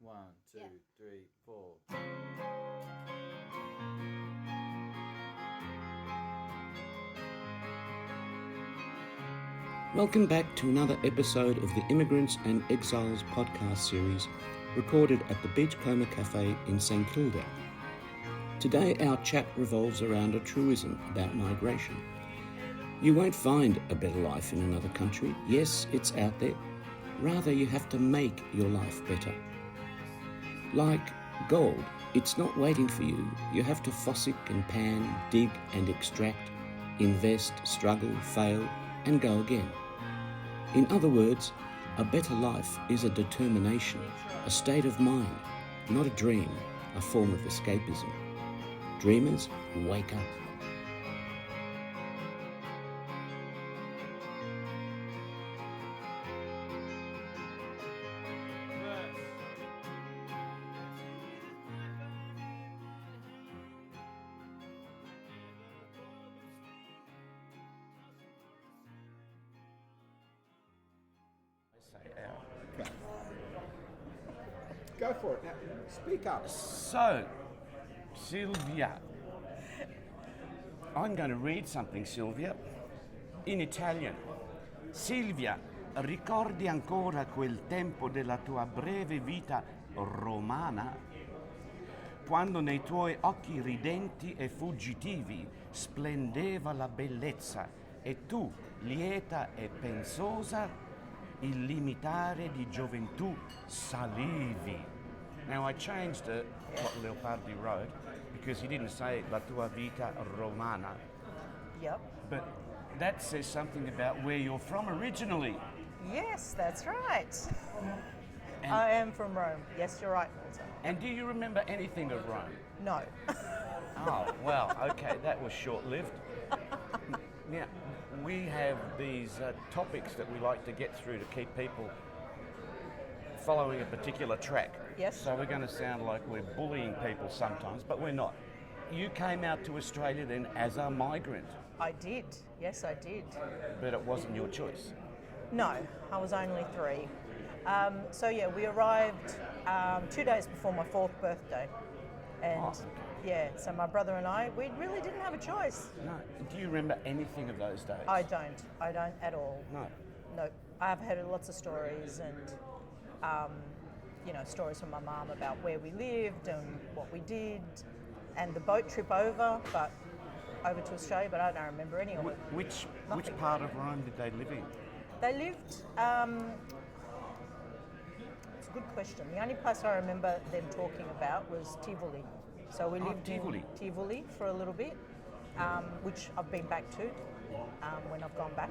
1, 2, 3, 4. Welcome back to another episode of the Immigrants and Exiles podcast series, recorded at the Beachcomber Café in St Kilda. Today our chat revolves around a truism about migration. You won't find a better life in another country. Yes, it's out there. Rather, you have to make your life better. Like gold, it's not waiting for you. You have to fossick and pan, dig and extract, invest, struggle, fail, and go again. In other words, a better life is a determination, a state of mind, not a dream, a form of escapism. Dreamers, wake up. Go for it. Now, speak up. So, Silvia, I'm going to read something, Silvia, in Italian. Silvia, ricordi ancora quel tempo della tua breve vita romana? Quando nei tuoi occhi ridenti e fuggitivi splendeva la bellezza e tu, lieta e pensosa, il limitare di gioventù salivi. Now I changed it, what Leopardi wrote, because he didn't say la tua vita romana. Yep. But that says something about where you're from originally. Yes, that's right. And- I am from Rome. Yes, you're right, Walter. And do you remember anything of Rome? No. Oh, well, okay, that was short-lived. Now, we have these topics that we like to get through to keep people following a particular track. Yes. So we're going to sound like we're bullying people sometimes, but we're not. You came out to Australia then as a migrant, I did. Yes, I did. but it wasn't your choice. No, I was only 3. We arrived 2 days before my 4th birthday. And Oh. yeah, so my brother and I, we really didn't have a choice. No. Do you remember anything of those days? I don't at all. No. No, I've heard lots of stories and, stories from my mum about where we lived and what we did and the boat trip over to Australia, but I don't remember any of it. Which Nothing. part of Rome did they live in? They lived, it's a good question. The only place I remember them talking about was Tivoli. So we lived Tivoli. in Tivoli for a little bit, which I've been back to when I've gone back,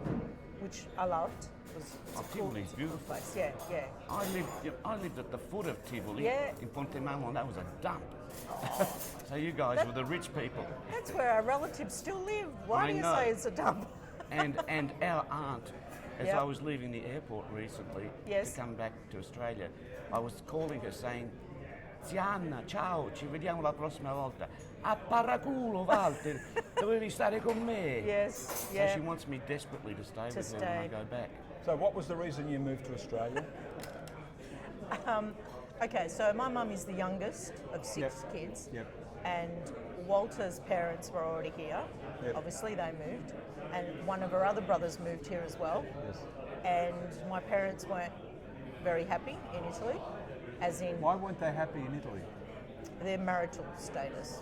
which I loved. It's Tivoli's it's a cool beautiful. place. Yeah, yeah. I lived at the foot of Tivoli Yeah. in Ponte Mammo, and that was a dump. So you guys were the rich people. That's where our relatives still live. Why I do you know. say it's a dump? And our aunt, as Yep. I was leaving the airport recently Yes. to come back to Australia, I was calling her saying, Zia Anna, ciao, ci vediamo la prossima volta. A paraculo, Walter, dovevi stare con me. Yes, So yeah. she wants me desperately to stay with her when I stay. go back. So, what was the reason you moved to Australia? Okay, so my mum is the youngest of 6 Yep. kids. Yep. And Walter's parents were already here. Yep. Obviously, they moved. And one of her other brothers moved here as well. Yes. And my parents weren't very happy in Italy, as in Why weren't they happy in Italy? their marital status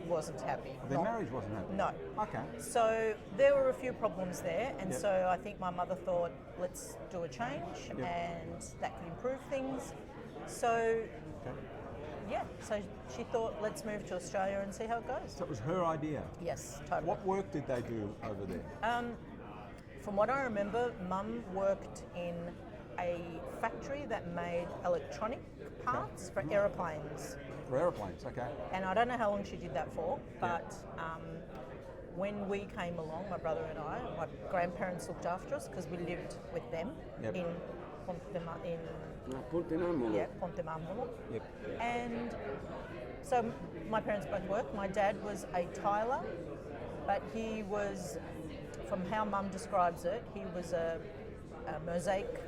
wasn't happy. Their Not- marriage wasn't happy? No. Okay. So there were a few problems there, and Yep. so I think my mother thought, let's do a change, Yep. and that could improve things. So Okay. yeah, so she thought, let's move to Australia and see how it goes. So it was her idea. Yes, totally. What work did they do over there? From what I remember, Mum worked in a factory that made electronic parts for aeroplanes. For aeroplanes, okay. And I don't know how long she did that for, but when we came along, my brother and I, my grandparents looked after us because we lived with them Yep. in Ponte Marmolo. Yep. And so my parents both worked. My dad was a tiler, but he was, from how Mum describes it, he was a mosaic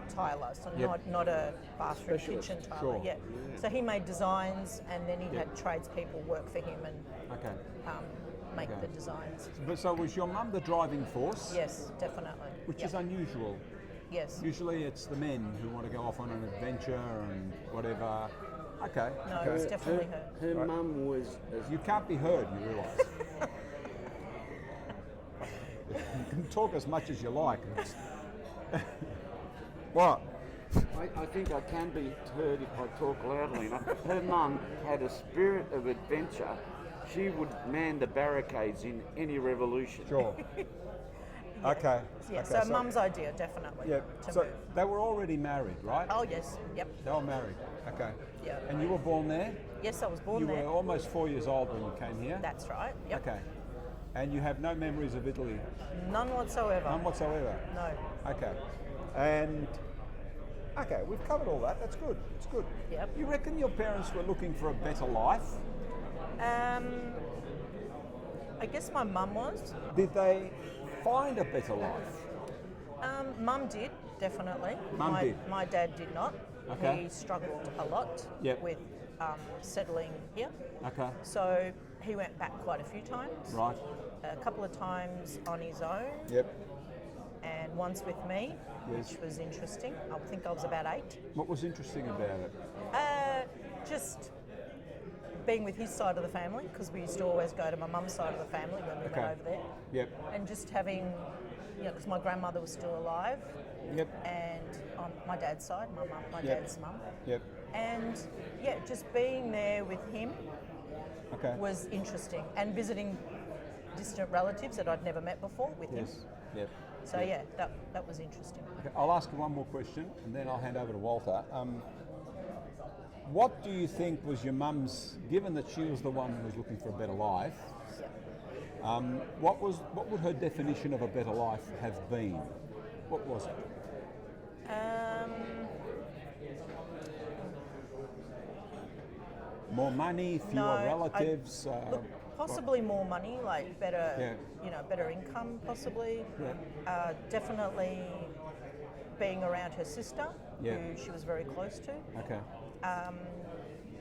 tiler, so Yep. not a bathroom Specialist, kitchen tiler. sure. Yeah. So he made designs, and then he Yep. had tradespeople work for him and Okay. make Okay. the designs. But so was your mum the driving force? Yes, definitely. Which Yep. is unusual. Yes. Usually it's the men who want to go off on an adventure and whatever. Okay. No, okay. it was definitely her. Her Right. mum was You can't be heard, you realise. You can talk as much as you like. What? I think I can be heard if I talk loudly enough. Her mum had a spirit of adventure. She would man the barricades in any revolution. Sure. Okay. Yeah, okay, so mum's idea, definitely, Yeah. to So move. they were already married, right? Oh, yes, yep. They were married. Okay. Yeah. And you were born there? Yes, I was born You there. were almost 4 years old when you came here? That's right, yep. Okay. And you have no memories of Italy? None whatsoever. None whatsoever? No. Okay. And, okay, we've covered all that. That's good. It's good. Yep. You reckon your parents were looking for a better life? I guess my mum was. Did they find a better life? Mum did, definitely. Mum did. My dad did not. Okay. He struggled a lot Yep. with settling here. Okay. So he went back quite a few times. Right. A couple of times on his own, Yep. and once with me, Yes. which was interesting. I think I was about 8. What was interesting about it? Just being with his side of the family, because we used to always go to my mum's side of the family when we Okay. went over there. Yep. And just having, because my grandmother was still alive, Yep. and on my dad's side, my Yep. dad's mum. Yep. And yeah, just being there with him Okay. was interesting, and visiting distant relatives that I'd never met before with him. Yes. Yep. So yeah, that was interesting. Okay, I'll ask you one more question and then I'll hand over to Walter. What do you think was your mum's, given that she was the one who was looking for a better life, Yeah. what would her definition of a better life have been? What was it? More money, fewer No, relatives? Look, possibly more money, like better, Yeah. better income, possibly. Yeah. Definitely being around her sister, Yeah. who she was very close to, Okay.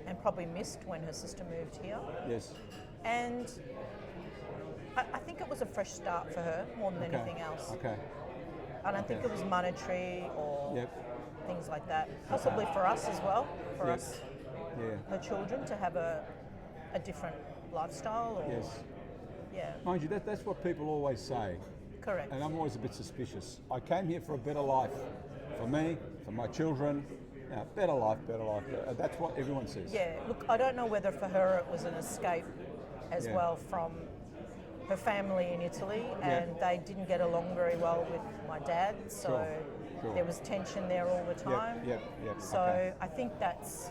and probably missed when her sister moved here. Yes. And I think it was a fresh start for her more than Okay. anything else. Okay. I don't think Okay. it was monetary or Yep. things like that. Possibly for us as well, for Yep. us, Yeah. her children, to have a different lifestyle. Or, Yes. Yeah, Mind you, that's what people always say. correct. And I'm always a bit suspicious. I came here for a better life, for me, for my children. Better life, better life. That's what everyone says. Yeah, look, I don't know whether for her it was an escape as Yeah. well from her family in Italy, and they didn't get along very well with my dad, so Sure. there was tension there all the time. Yep. So Okay. I think that's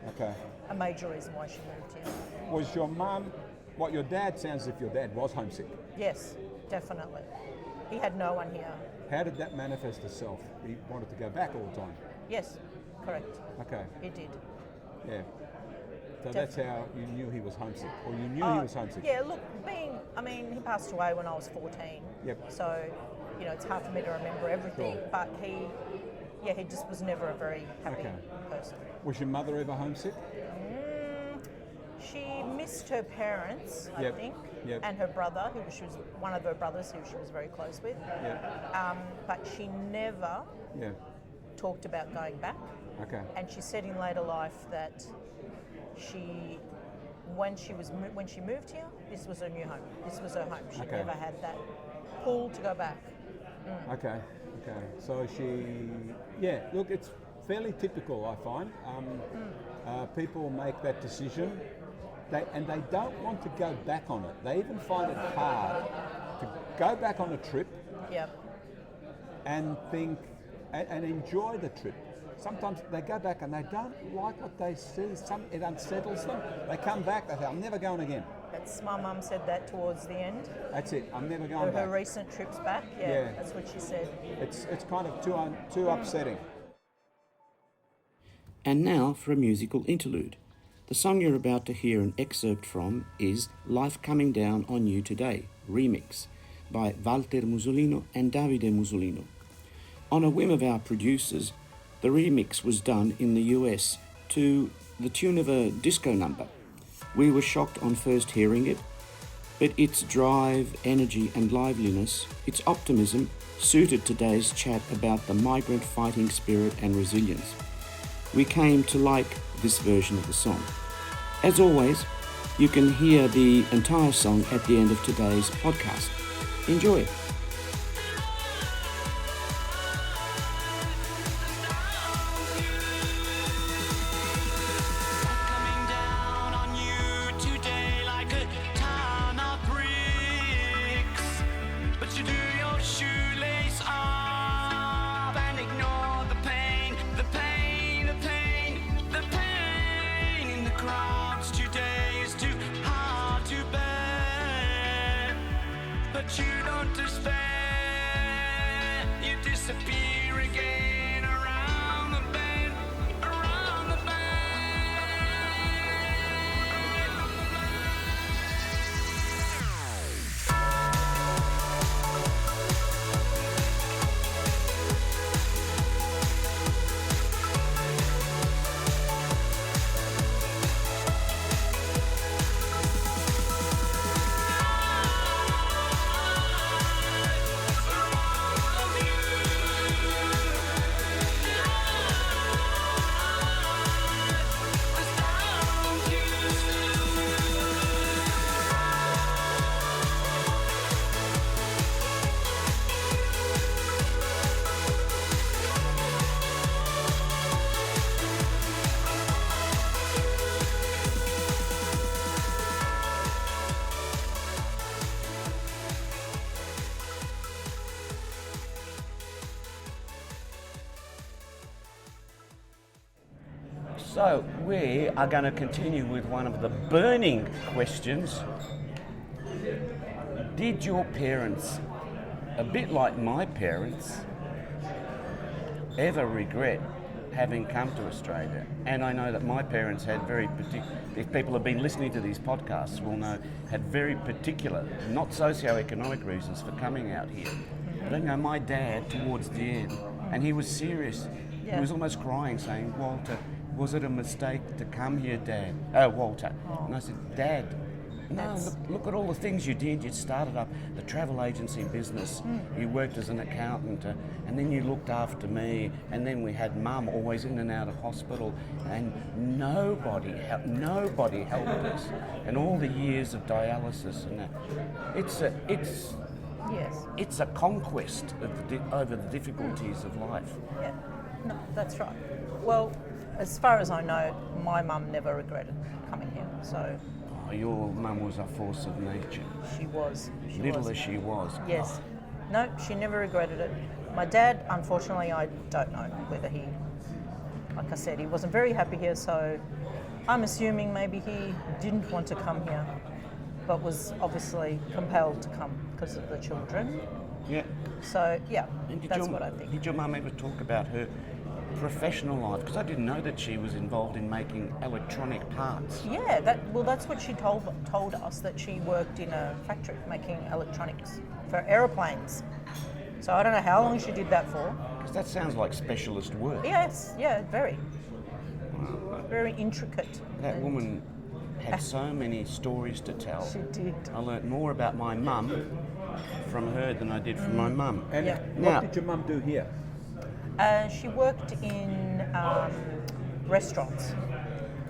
Okay. a major reason why she moved here. Was your mum, your dad sounds as if your dad was homesick. Yes, definitely. He had no one here. How did that manifest itself? He wanted to go back all the time. Yes, correct. Okay. He did. Yeah. So that's how you knew he was homesick, or you knew he was homesick. Yeah, look, he passed away when I was 14. Yep. So, it's hard for me to remember everything, Sure. but he just was never a very happy Okay. person. Was your mother ever homesick? She missed her parents, I Yep. think, Yep. and her brother, who she was one of her brothers who she was very close with. Yeah. But she never Yeah. talked about going back. Okay. And she said in later life that when she moved here, this was her new home. This was her home. She Okay. never had that pull to go back. Okay. So look, it's fairly typical, I find. People make that decision, they don't want to go back on it. They even find it hard to go back on a trip Yep. and think and enjoy the trip. Sometimes they go back and they don't like what they see. It unsettles them. They come back, they say, I'm never going again. That's my mum said that towards the end. That's it. I'm never going Her back. recent trips back. Yeah, Yeah. that's what she said. It's kind of too upsetting. And now for a musical interlude. The song you're about to hear an excerpt from is Life Coming Down on You Today, remix by Walter Musolino and Davide Musolino. On a whim of our producers, the remix was done in the US to the tune of a disco number. We were shocked on first hearing it, but its drive, energy and liveliness, its optimism, suited today's chat about the migrant fighting spirit and resilience. We came to like this version of the song. As always, you can hear the entire song at the end of today's podcast. Enjoy. But you don't despair, you disappear again around the bend, around the bend. So we are going to continue with one of the burning questions. Did your parents, a bit like my parents, ever regret having come to Australia? And I know that my parents had very particular, if people have been listening to these podcasts will know, had very particular, not socio-economic reasons for coming out here. But I know my dad towards the end, and he was serious. Yeah. He was almost crying, saying, "Walter, was it a mistake to come here, Dad?" Walter. And I said, "Dad, no, look at all the things you did. You started up the travel agency business. You worked as an accountant, and then you looked after me. And then we had Mum always in and out of hospital, and nobody helped us. And all the years of dialysis and that. It's a conquest of over the difficulties of life." Yeah, no, that's right. Well, as far as I know, my mum never regretted coming here. So Oh, your mum was a force of nature. she was. As she was. Yes. No, she never regretted it. My dad, unfortunately, I don't know whether he, like I said, he wasn't very happy here, so I'm assuming maybe he didn't want to come here, but was obviously compelled to come because of the children. Yeah. So, yeah, And that's what I think. Did your mum ever talk about her professional life? Because I didn't know that she was involved in making electronic parts. Yeah, that's what she told us, that she worked in a factory making electronics for aeroplanes. So I don't know how long she did that for. Because that sounds like specialist work. Yes, yeah, very. Very intricate. That woman had so many stories to tell. She did. I learnt more about my mum from her than I did from my mum. And Yeah. what Now- did your mum do here? She worked in restaurants.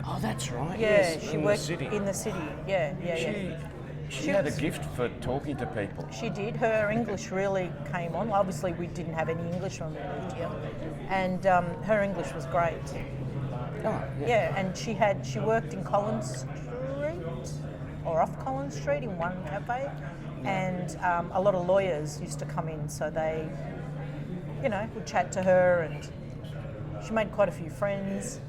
Oh, that's right. Yeah, yes, she in worked the city. in the city. Yeah. She had a gift for talking to people. She did. Her English really came on. Obviously, we didn't have any English when we moved here, and her English was great. Oh, Yeah, and she worked in Collins Street or off Collins Street in one cafe, and a lot of lawyers used to come in, so they, would chat to her, and she made quite a few friends.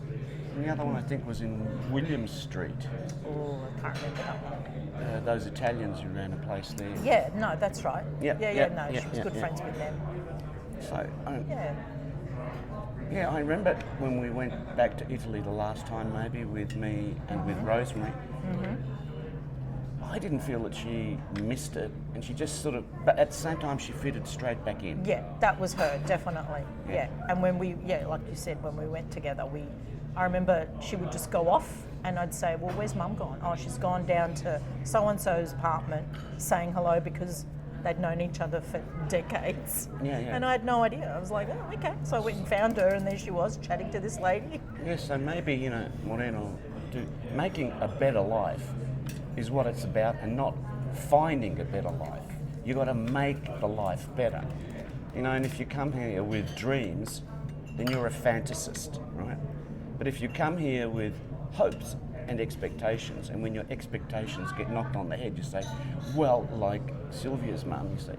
And the other one I think was in William Street. Oh, I can't remember that one. Those Italians who ran a place there. Yeah, no, that's right. Yeah, No, she was good friends with them. So, Yeah. I remember when we went back to Italy the last time, maybe with me and with Rosemary. I didn't feel that she missed it, and she just sort of, but at the same time, she fitted straight back in. Yeah, that was her, definitely. Yeah. And when we, like you said, when we went together, I remember she would just go off and I'd say, well, where's Mum gone? Oh, she's gone down to so-and-so's apartment saying hello because they'd known each other for decades. Yeah. And I had no idea. I was like, oh, okay. So I went and found her and there she was chatting to this lady. Yeah, so maybe, Moreno, making a better life is what it's about, and not finding a better life. You got to make the life better. And if you come here with dreams, then you're a fantasist, right? But if you come here with hopes and expectations, and when your expectations get knocked on the head, you say, well, like Silvia's mum, you say,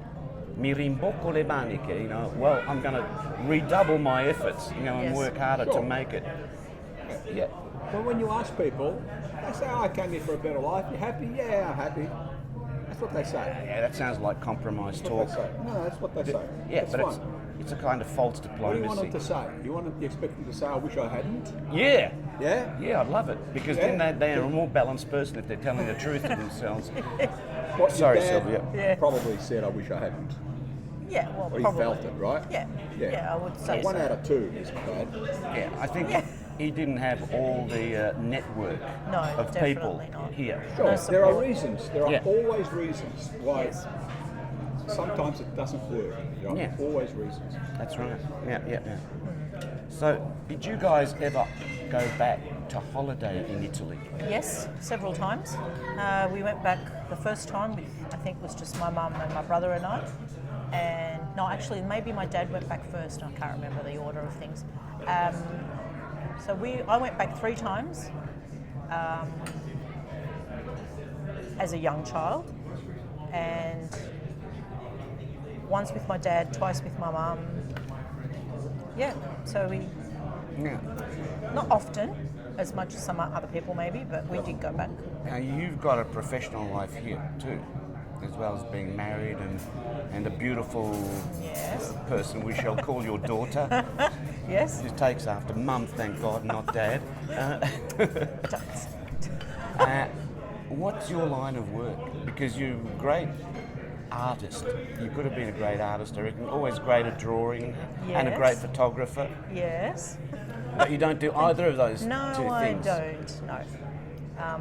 mi rimbocco le maniche, well, I'm going to redouble my efforts, and work harder to make it. Yeah. But when you ask people, they say, I came here for a better life. You happy? Yeah, I'm happy. That's what they say. Yeah, that sounds like compromise That's talk. what they say. No, that's what they say. Yeah, that's but fine. it's a kind of false What diplomacy. do you want them to say? You expect them to say, I wish I hadn't? Yeah. Yeah? Yeah, I'd love it, because then they're a more balanced person if they're telling the truth to themselves. What Sorry, your dad Silvia. probably said, I wish I hadn't. Yeah, well, Or he probably. felt it, right? Yeah, I would say One so. out of two is bad. Yeah, I think he didn't have all the network No, of definitely people not. here. Sure, No there are support. reasons. There are Yeah. always reasons why Yes. sometimes it doesn't work. Yeah. Always reasons. That's right. Yeah. So, did you guys ever go back to holiday in Italy? Yes, several times. We went back the first time with, I think it was just my mum and my brother and I. And no, actually, maybe my dad went back first. I can't remember the order of things. So I went back 3 times as a young child, and once with my dad, twice with my mum. Yeah, so we Yeah. not often, as much as some other people maybe, but we did go back. Now, you've got a professional life here too, as well as being married and a beautiful Yes. person we shall call your daughter, Yes. who takes after mum, thank God, not dad. Does. What's your line of work? Because you're a great artist. You could have been a great artist, I reckon. Always great at drawing and a Yes. great photographer. Yes. But you don't do either of those No, two I things. don't. No.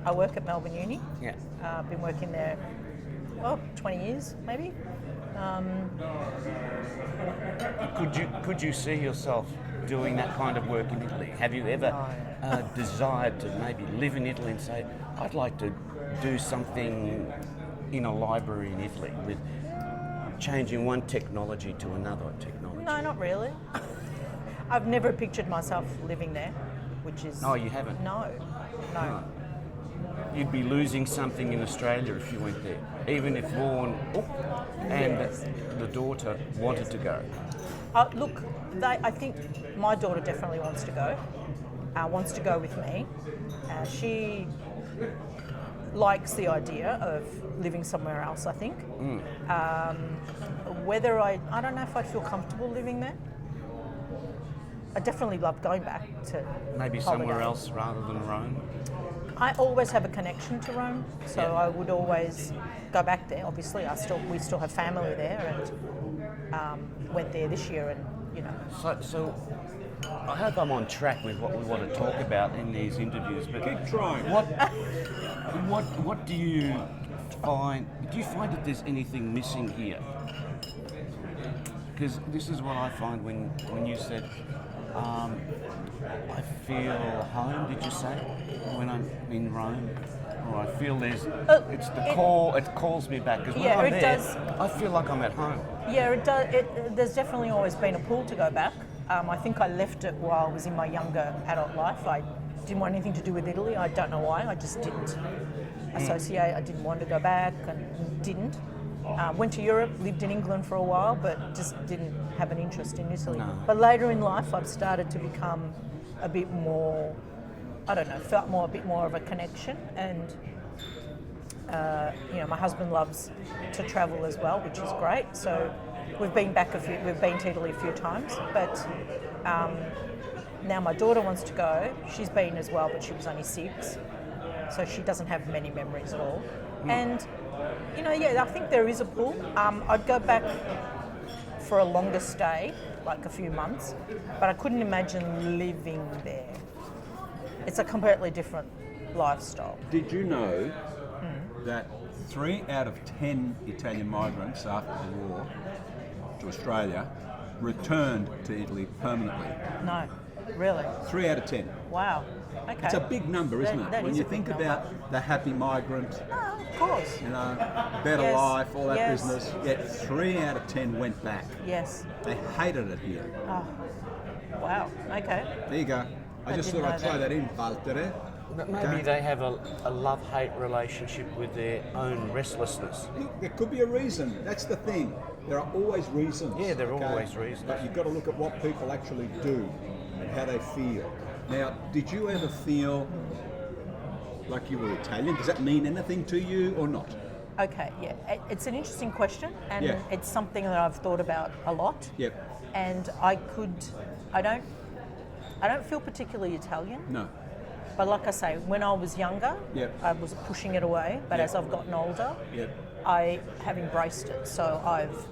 I work at Melbourne Uni. Yeah. I've been working there, 20 years maybe. Could you see yourself doing that kind of work in Italy? Have you ever desired to maybe live in Italy and say, I'd like to do something in a library in Italy with changing one technology to another technology? No, not really. I've never pictured myself living there, which is... No, you haven't? No. You'd be losing something in Australia if you went there, even if born and Yes. the daughter wanted to go. Look, I think my daughter definitely wants to go with me. She likes the idea of living somewhere else, I think. Whether I don't know if I'd feel comfortable living there. I definitely love going back to Maybe holiday. somewhere else rather than Rome. I always have a connection to Rome, so Yeah. I would always go back there. Obviously, we still have family there, and went there this year, and So I hope I'm on track with what we want to talk about in these interviews. But Keep trying. what do you find? Do you find that there's anything missing here? Because this is what I find when you said, I feel home. Did you say when I'm in Rome? Or I feel it's the call. It calls me back because when Yeah, I'm it there, does. I feel like I'm at home. yeah, it does. There's definitely always been a pull to go back. I think I left it while I was in my younger adult life. I didn't want anything to do with Italy. I don't know why. I just didn't associate. I didn't want to go back and didn't. Went to Europe, lived in England for a while, but just didn't have an interest in Italy. No. But later in life, I've started to become a bit more, felt a bit more of a connection. And, my husband loves to travel as well, which is great. So we've been to Italy a few times, but now my daughter wants to go. She's been as well, but she was only 6. so she doesn't have many memories at all. And, you know, yeah, I think there is a pull. I'd go back for a longer stay, like a few months, but I couldn't imagine living there. It's a completely different lifestyle. Did you know that 3 out of 10 Italian migrants after the war to Australia returned to Italy permanently? No, really? 3 out of 10. Wow. Okay. It's a big number, isn't it? That When is you a big think number. about the happy migrant, Oh, of course. you know, better Yes, life, all that yes. business, yet 3 out of 10 went back. Yes. They hated it here. Oh, wow. Okay. There you go. I just didn't thought I'd know throw that. that in, Valtteri. But maybe Okay. they have a love-hate relationship with their own restlessness. Look, there could be a reason. That's the thing. There are always reasons. Yeah, there are always reasons. But you've got to look at what people actually do and how they feel. Now, did you ever feel like you were Italian? Does that mean anything to you or not? Okay, yeah. It's an interesting question, and Yeah. it's something that I've thought about a lot. Yep. And I don't feel particularly Italian, No. but like I say, when I was younger, Yep. I was pushing it away, but Yep. as I've gotten older, Yep. I have embraced it. So I've,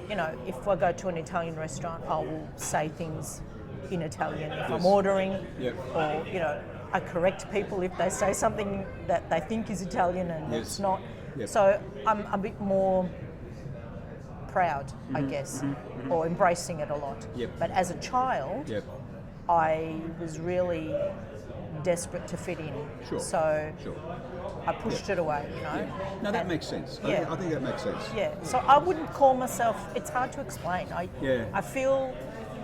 you know, if I go to an Italian restaurant, I will say things in Italian if I'm Yes. ordering, Yep. or, you know, I correct people if they say something that they think is Italian and Yes. it's not. Yep. So I'm a bit more proud, I guess, or embracing it a lot. Yep. But as a child, Yep. I was really desperate to fit in. Sure. So Sure. I pushed it away, you know. No, that And- makes sense. Yeah. I think that makes sense. Yeah. So I wouldn't call myself. It's hard to explain. Yeah. I feel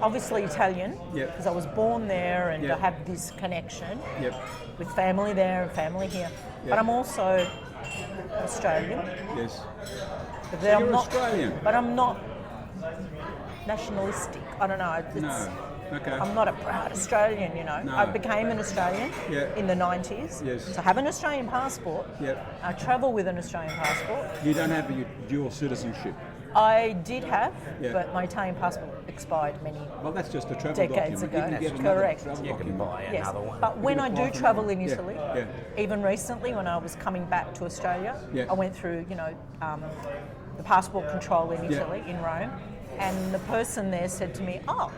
obviously Italian Yep. because I was born there and Yep. I have this connection Yep. with family there and family here. Yep. But I'm also Australian. Yes. But So I'm you're not, Australian? But I'm not nationalistic. I don't know. It's, No. Okay. I'm not a proud Australian, you know. No. I became an Australian Yeah. in the 90s. Yes. So I have an Australian passport. Yep. I travel with an Australian passport. You don't have your dual citizenship. I did have, Yeah. but my Italian passport expired many Well, that's just a travel decades document. ago. You can get That's another correct. travel You can document. buy Yes, another one. but when I do apply for travel another in one. Italy, Yeah. even recently when I was coming back to Australia, Yeah. I went through, you know, the passport control in Yeah. Italy, in Rome, and the person there said to me, "Oh,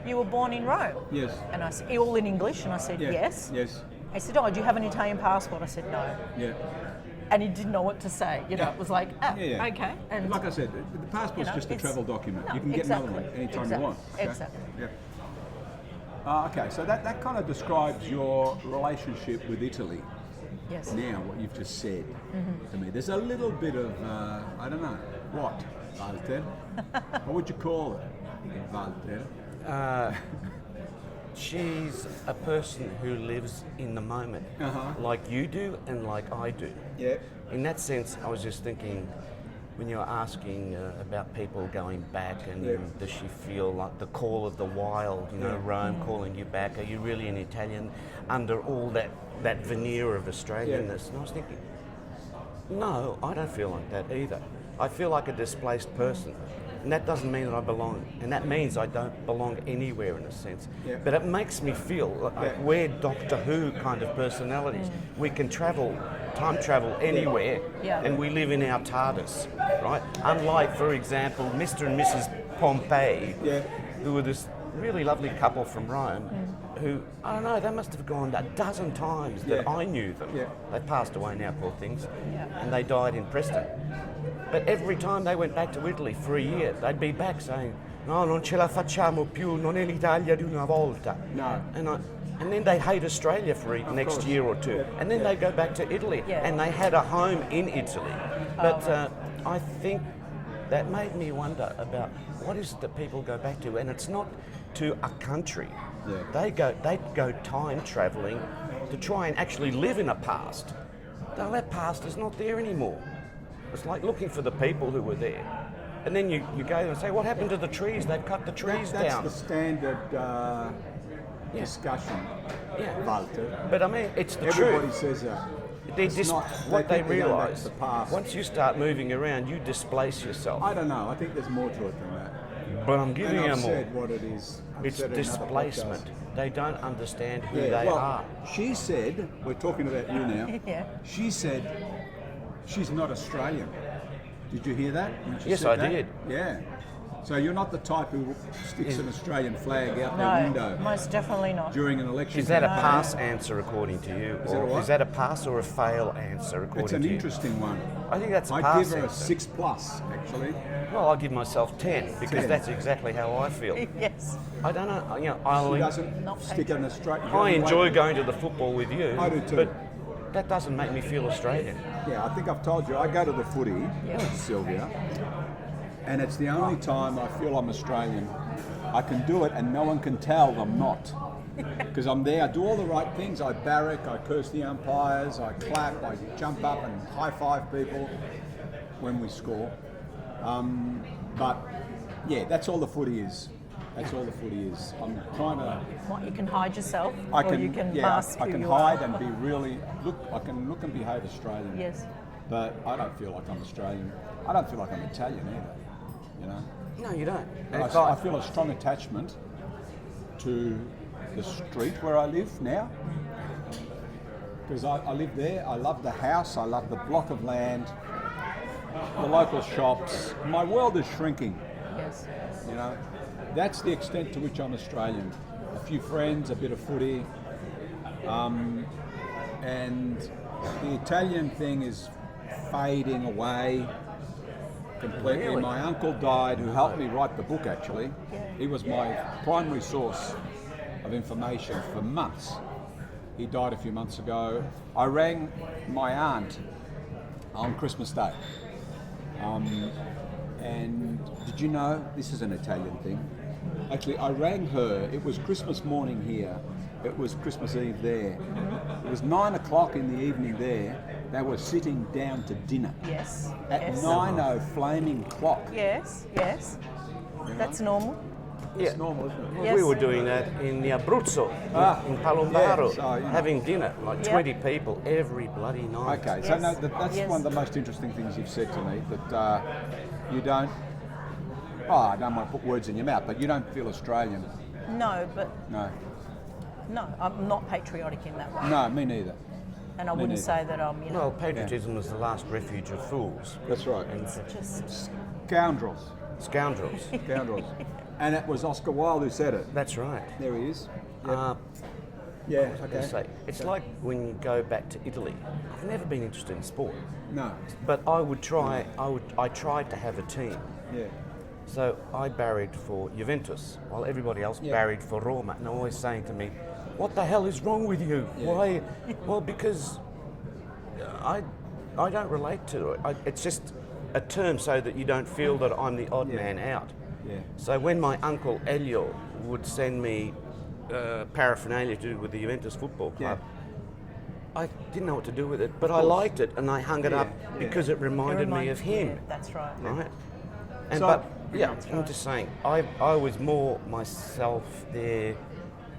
you were born in Rome?" Yes. And I said, all in English, and I said, Yeah. "Yes." Yes. He said, "Oh, do you have an Italian passport?" I said, "No." Yeah. And he didn't know what to say. You know, Yeah. it was like, "Ah, Yeah, yeah. okay." And Like I said, the passport's you know, just a it's- travel document. no, You can get another one exactly, anytime exactly, you want. Okay? exactly. Yeah. Okay, so that kind of describes your relationship with Italy. yes. Now, what you've just said Mm-hmm. to me, there's a little bit of, I don't know, what, Walter? What would you call it, Walter? She's a person who lives in the moment, Uh-huh. like you do and like I do. Yeah. In that sense, I was just thinking, when you were asking about people going back and Yeah. does she feel like the call of the wild, you know, Yeah. Rome calling you back, are you really an Italian under all that veneer of Australianness? And I was thinking, no, I don't feel like that either. I feel like a displaced person. And that doesn't mean that I belong. And that means I don't belong anywhere in a sense. Yeah. But it makes me feel like Yeah. we're Doctor Who kind of personalities. We can travel, time travel anywhere, Yeah. and we live in our TARDIS, right? Unlike, for example, Mr. and Mrs. Pompey, Yeah. who were this really lovely couple from Rome, who, I don't know, they must have gone a dozen times that Yeah. I knew them. Yeah. They passed away now, poor things, Yeah. and they died in Preston. But every time they went back to Italy for a year, they'd be back saying, no, non ce la facciamo più, non è l'Italia di una volta. No. And then they'd hate Australia for the next course. year or two. Yeah. And then Yeah. they'd go back to Italy. Yeah. And they had a home in Italy. But I think that made me wonder about what is it that people go back to. And it's not to a country. Yeah. They go time travelling to try and actually live in a past. Now that past is not there anymore. It's like looking for the people who were there. And then you go and say, what happened to the trees? They've cut the trees That's down. the standard discussion, Yeah. Walter. But I mean, it's the Everybody truth. says that. They It's just, not- what they think they're going back realise, to the past. once you start moving around, you displace yourself. I don't know. I think there's more to it than that. But I'm giving And I've them all. said what it is. I've It's said it in other displacement. podcasts. They don't understand who Yeah, they well, are. she said, we're talking about you now. Yeah. She said she's not Australian. Did you hear that? when she Yes, said I that? did. Yeah. So you're not the type who sticks an Australian flag out the No, window most definitely not. during an election. Is that a campaign. pass answer according to you? Is it a what? Is that a pass or a fail answer according It's an to you? interesting one. I think that's a I'd pass give her a answer. 6+, actually. Well, I'll give myself 10 because 10. that's exactly how I feel. Yes. I don't know. She I doesn't Not stick an Australian. I enjoy going to the football with you. I do too. But that doesn't make me feel Australian. Yeah, I think I've told you, I go to the footy, Silvia, and it's the only time I feel I'm Australian. I can do it and no one can tell I'm not. Because I'm there, I do all the right things. I barrack, I curse the umpires, I clap, I jump up and high-five people when we score. But yeah, that's all the footy is. That's all the footy is. I'm trying to... What, you can hide yourself, I or can, you can yeah, mask I who can you hide are. and be really... I can look and behave Australian. Yes. But I don't feel like I'm Australian. I don't feel like I'm Italian either, you know? No, you don't. And It's I like- feel a strong attachment to the street where I live now. Because I live there, I love the house, I love the block of land, the local shops. My world is shrinking, Yes. you know? That's the extent to which I'm Australian. A few friends, a bit of footy, and the Italian thing is fading away completely. Really? My uncle died, who helped me write the book actually. He was my primary source of information for months. He died a few months ago. I rang my aunt on Christmas Day. And did you know, this is an Italian thing. Actually, I rang her, it was Christmas morning here, it was Christmas Eve there. It was 9 o'clock in the evening there, they were sitting down to dinner. Yes. At yes. 9:00 flaming clock. Yes. Yes. That's normal. It's normal, isn't it? Well, Yes. we were doing that in the Abruzzo, in Palombaro, yeah, so, you know. having dinner, like Yeah. 20 people every bloody night. Okay, so Yes. no, that's Yes. one of the most interesting things you've said to me, that you don't, I don't want to put words in your mouth, but you don't feel Australian. No, but No. no, I'm not patriotic in that way. No, me neither. And I Me wouldn't neither. say that I'm, you know, Well, patriotism is the last refuge of fools That's right. and just Scoundrels. scoundrels. Scoundrels. And it was Oscar Wilde who said it. That's right. There he is. Yep. Uh, Yeah, Let's okay. say, it's like when you go back to Italy. I've never been interested in sport, No. but I tried to have a team. Yeah. So I barried for Juventus, while everybody else Yeah. barried for Roma. And they're always saying to me, "What the hell is wrong with you? Yeah. Why?" Well, because I don't relate to it. It's just a term so that you don't feel that I'm the odd Yeah. man out. Yeah. So when my uncle Elio would send me paraphernalia to do with the Juventus Football Club, I didn't know what to do with it, but I liked it and I hung it Yeah, up yeah. because it reminded me of him. Yeah, that's right. Right? And So- but yeah, That's I'm right. just saying, I was more myself there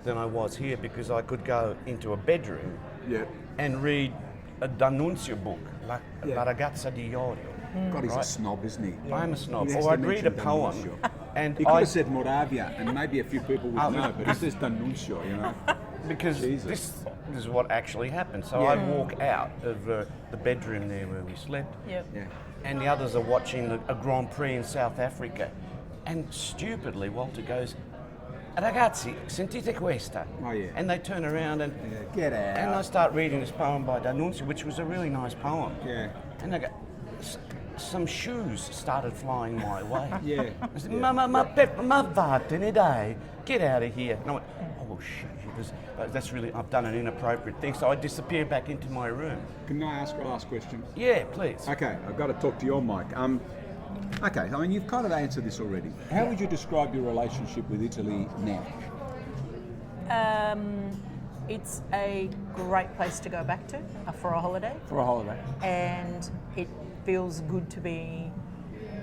than I was here because I could go into a bedroom Yeah. and read a D'Annunzio book, La Yeah. Ragazza di Iorio. God, he's a Right. snob, isn't he? I'm a snob. He has Or to I'd read a mention poem D'Annunzio. and He could I have said Moravia, and maybe a few people would know, but he says D'Annunzio, you know. because Jesus. this is what actually happened. So Yeah. I'd walk out of the bedroom there where we slept, Yep. Yeah. and the others are watching a Grand Prix in South Africa. And stupidly, Walter goes, "Ragazzi, sentite questa." Oh, yeah. And they turn around and Yeah, get out. and I start reading this poem by D'Annunzio, which was a really nice poem. Yeah. And I go, some shoes started flying my way. Yeah. I said, ma vattene dai, get out of here. And I went, oh shit, that's really, I've done an inappropriate thing. So I disappeared back into my room. Can I ask a last question? Yeah, please. Okay, I've got to talk to your mic. Okay, I mean, you've kind of answered this already. How would you describe your relationship with Italy now? It's a great place to go back to for a holiday, For a holiday. and it feels good to be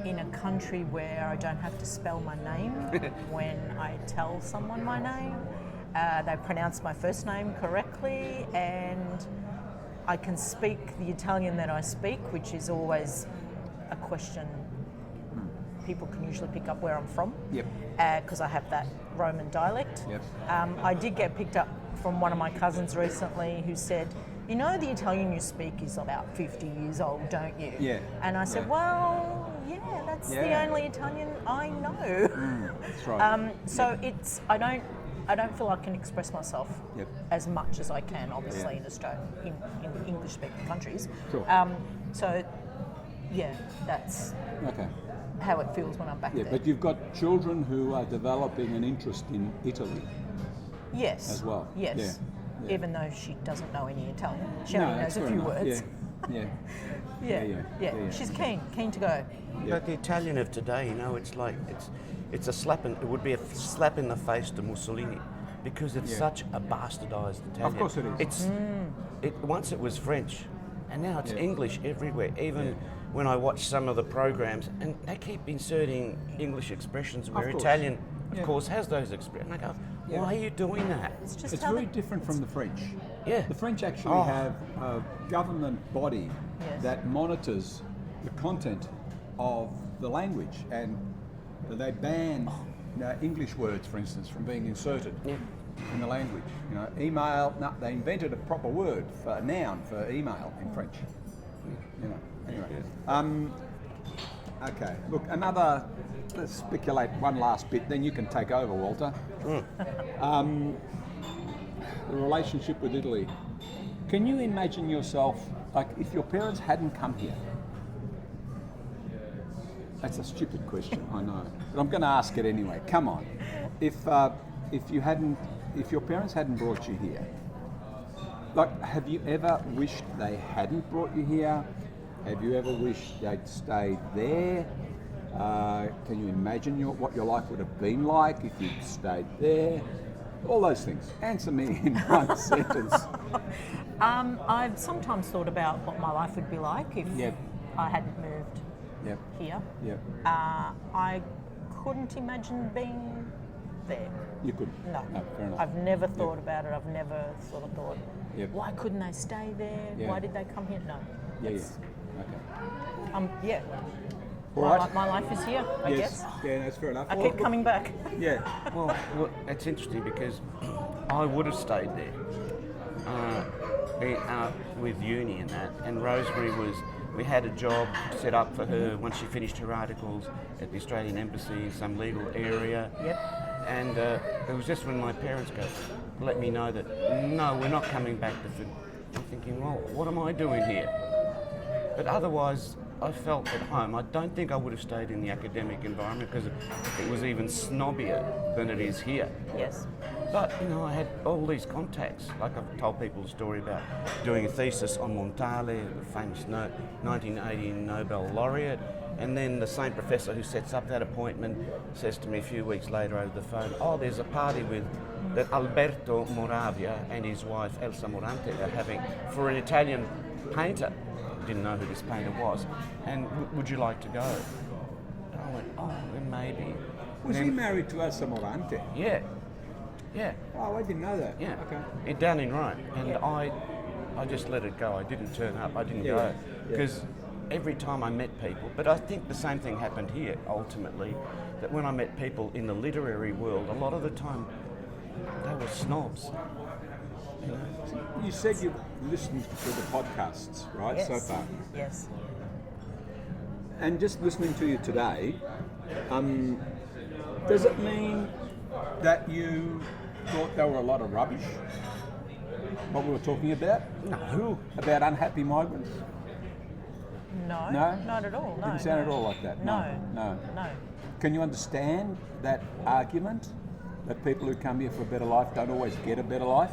in a country where I don't have to spell my name when I tell someone my name. They pronounce my first name correctly, and I can speak the Italian that I speak, which is always a question people can usually pick up where I'm from. Yep. Because I have that Roman dialect. Yep. I did get picked up from one of my cousins recently who said, you know, the Italian you speak is about 50 years old, don't you? Yeah. And I said, well, yeah, that's the Yeah. only Italian I know. That's right. So it's, I don't feel I can express myself Yep. as much as I can, obviously, Yeah. in Australia, in English-speaking countries. Sure. So, yeah, that's Okay. how it feels when I'm back Yeah, there. but you've got children who are developing an interest in Italy. Yes. as well. Yes. Yeah. Yeah. Even though she doesn't know any Italian, she No, only that's knows a fair few enough. words. Yeah. Yeah. She's keen to go. Yeah. But the Italian of today, you know, it's like it's a slap in, it would be a slap in the face to Mussolini because it's Yeah. such a bastardised Italian. Of course it is. It's once it was French, and now it's Yeah. English everywhere. Even when I watch some of the programs, and they keep inserting English expressions where course. Italian, Yeah. of course, has those expressions. And I go, Yeah. why are you doing that? It's just It's how very the- different from the French. Yeah. The French actually Oh. have a government body Yes. that monitors the content of the language, and they ban English words, for instance, from being inserted in the language. You know, email. No, they invented a proper word for a noun for email in French. You know. Anyway. Okay. Look, let's speculate one last bit. Then you can take over, Walter. The relationship with Italy. Can you imagine yourself, like, if your parents hadn't come here? That's a stupid question, I know, but I'm going to ask it anyway. Come on, if your parents hadn't brought you here, like, have you ever wished they hadn't brought you here? Have you ever wished they'd stayed there? Can you imagine what your life would have been like if you'd stayed there? All those things. Answer me in one sentence. I've sometimes thought about what my life would be like if Yep. I hadn't moved Yep. here. Yep. I couldn't imagine being there. You could. No. Fair enough. I've never thought about it. I've never sort of thought, Yep. why couldn't they stay there? Yeah. Why did they come here? No. Yeah. It's- Okay. Yeah. All My, right. my life is here, I guess. Yeah, that's fair enough. I keep coming back. Yeah. Well, it's interesting because I would have stayed there with uni and that. And Rosemary we had a job set up for her once she finished her articles at the Australian Embassy in some legal area. Yep. And it was just when my parents let me know that, no, we're not coming back to Finland. I'm thinking, well, what am I doing here? But otherwise, I felt at home. I don't think I would have stayed in the academic environment because it was even snobbier than it is here. Yes. But, you know, I had all these contacts. Like I've told people a story about doing a thesis on Montale, the famous 1980 Nobel laureate, and then the same professor who sets up that appointment says to me a few weeks later over the phone, oh, there's a party that Alberto Moravia and his wife Elsa Morante are having for an Italian painter. Didn't know who this painter was, and would you like to go? And I went, oh, well, maybe. Was And he then- married to Elsa Morante? Yeah. Yeah. Oh, I didn't know that. Yeah, Okay. down in Rome, and I just let it go. I didn't turn up. I didn't Yeah, go yeah. because every time I met people, but I think the same thing happened here ultimately. That when I met people in the literary world, a lot of the time they were snobs. You know? You said you listened to the podcasts, right, Yes. so far. Yes. And just listening to you today, does it mean that you thought there were a lot of rubbish? What we were talking about? No. About unhappy migrants? No. No? Not at all. No. Didn't sound no. at all like that. No. No. No. Can you understand that argument? That people who come here for a better life don't always get a better life?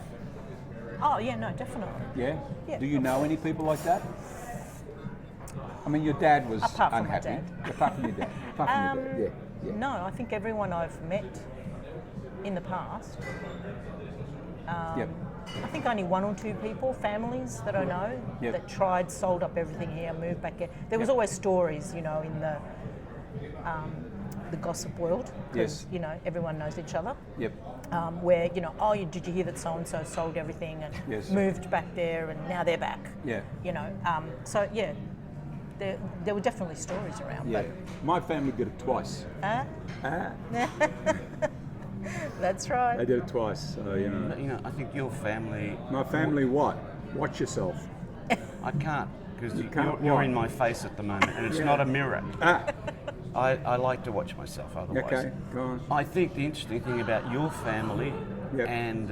Oh yeah, no, definitely. Yeah? Yeah. Do you know any people like that? I mean, your dad was Apart from my unhappy. dad. Apart from your dad. Apart from your dad. Yeah. No, I think everyone I've met in the past. Yep. I think only one or two people, families that I know, Yep. that tried, sold up everything here, moved back here. There was Yep. always stories, you know, in the gossip world, because Yes. you know everyone knows each other. Yep. Where you know, oh, did you hear that so and so sold everything and Yes. moved back there, and now they're back. Yeah. You know, so yeah, there were definitely stories around. Yeah. My family did it twice. But, Ah, that's right. they did it twice. So, you know. You know, I think your family. My family, what? Watch yourself. I can't because can't you're what? in my face at the moment, and it's not a mirror. Ah, I like to watch myself otherwise. okay, go on. I think the interesting thing about your family Yep. and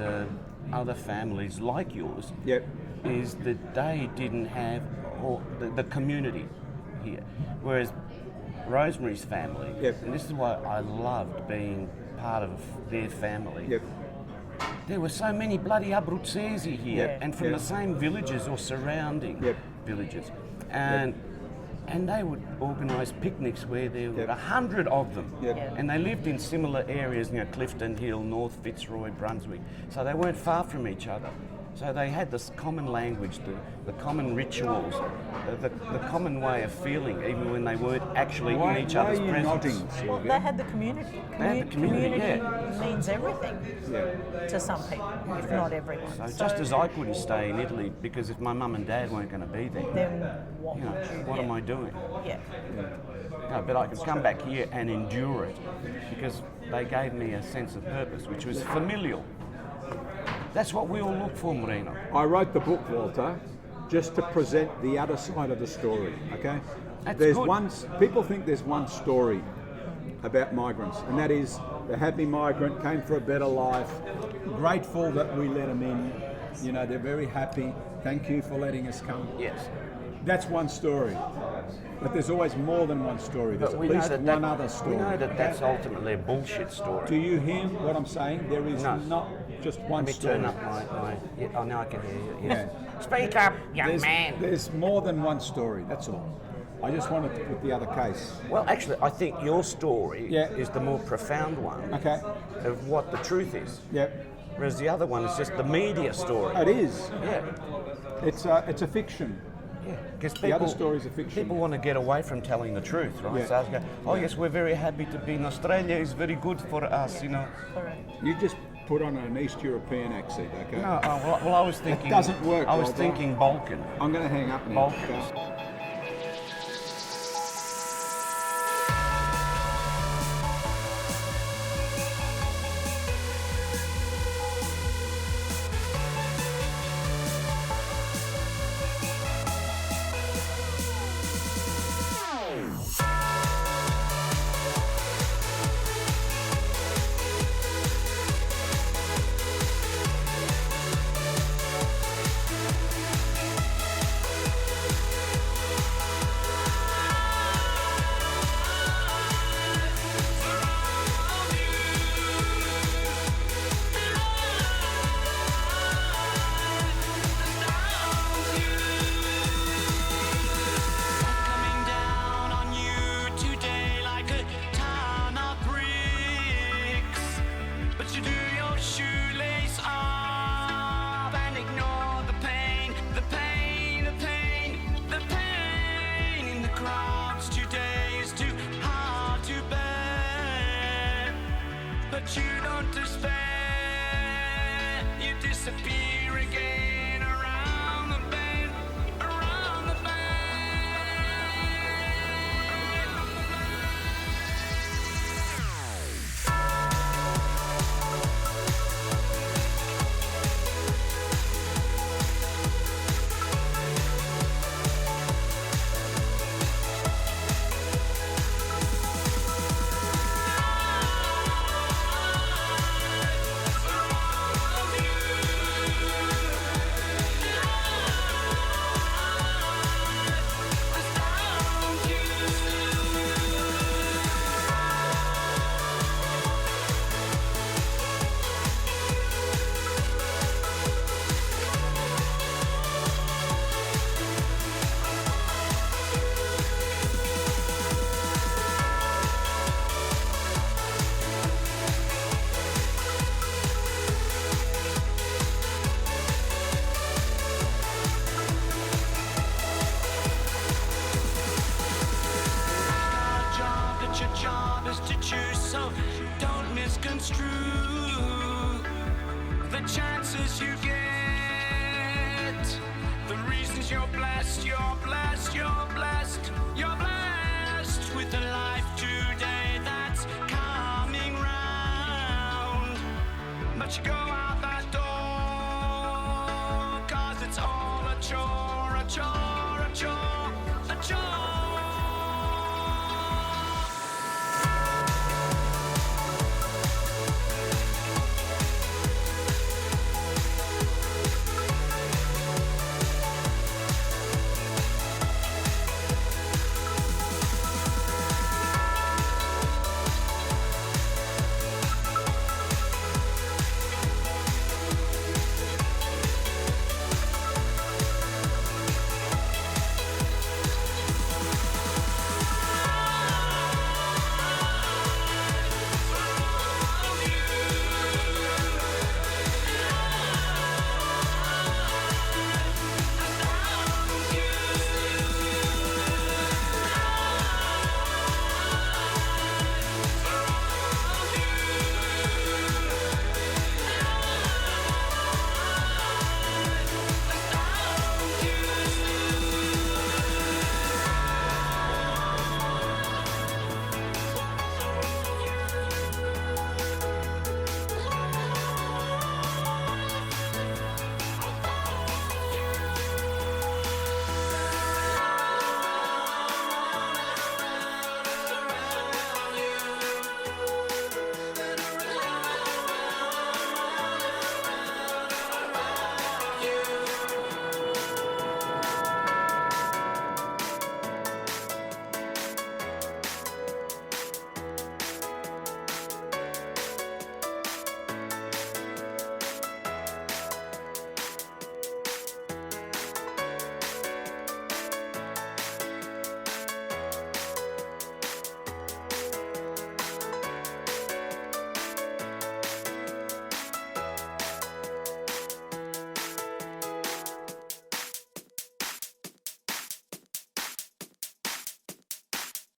other families like yours Yep. is that they didn't have the community here. Whereas Rosemary's family, Yep. and this is why I loved being part of their family, Yep. there were so many bloody Abruzzesi here, Yeah. and from Yep. the same villages or surrounding Yep. villages. And they would organise picnics where there were Yep. 100 of them. Yep. Yeah. And they lived in similar areas, you know, Clifton Hill, North Fitzroy, Brunswick. So they weren't far from each other. So they had this common language, the common rituals, the common way of feeling, even when they weren't actually in each other's are you presence. nodding, Well, Silvia? they had the community. They had the community, means everything Yeah. to some people, if not everyone. So just as I couldn't stay in Italy because if my mum and dad weren't going to be there, then what you know, would you? what am I doing? Yeah. No, but I could come back here and endure it because they gave me a sense of purpose, which was familial. That's what we all look for, Moreno. I wrote the book, Walter, just to present the other side of the story, okay? That's There's good. people think there's one story about migrants, and that is the happy migrant came for a better life, grateful that we let them in, you know, they're very happy, thank you for letting us come. Yes. That's one story. But there's always more than one story. There's But at we know least that one other story. We know that okay? that's ultimately a bullshit story. Do you hear what I'm saying? There is No. not just one Let me story. turn up my yeah, oh, now I can hear you. Yes. Yeah. Speak up, young man. There's more than one story, that's all. I just wanted to put the other case. Well, actually, I think your story Yeah. is the more profound one Okay. of what the truth is. Yep. Whereas the other one is just the media story. It is. Yeah. It's a fiction. Yeah, because The other stories are fiction. People want to get away from telling the truth, right? Yeah. So I was going, oh yes, we're very happy to be in Australia. It's very good for us, you know. Correct. You just put on an East European accent, okay? No, well, I was thinking. doesn't work, I was Walter. thinking Balkan. I'm going to hang up now. Balkans. okay? Coming down on you today like a town of bricks. But you do your shoelace up and ignore the pain, the pain, the pain, the pain in the crowds today is too hard to bear. But you don't despair, you disappear again around the bend, around the bend. Your job is to choose, so don't misconstrue the chances you get, the reasons you're blessed, you're blessed, you're blessed. chore, a chore.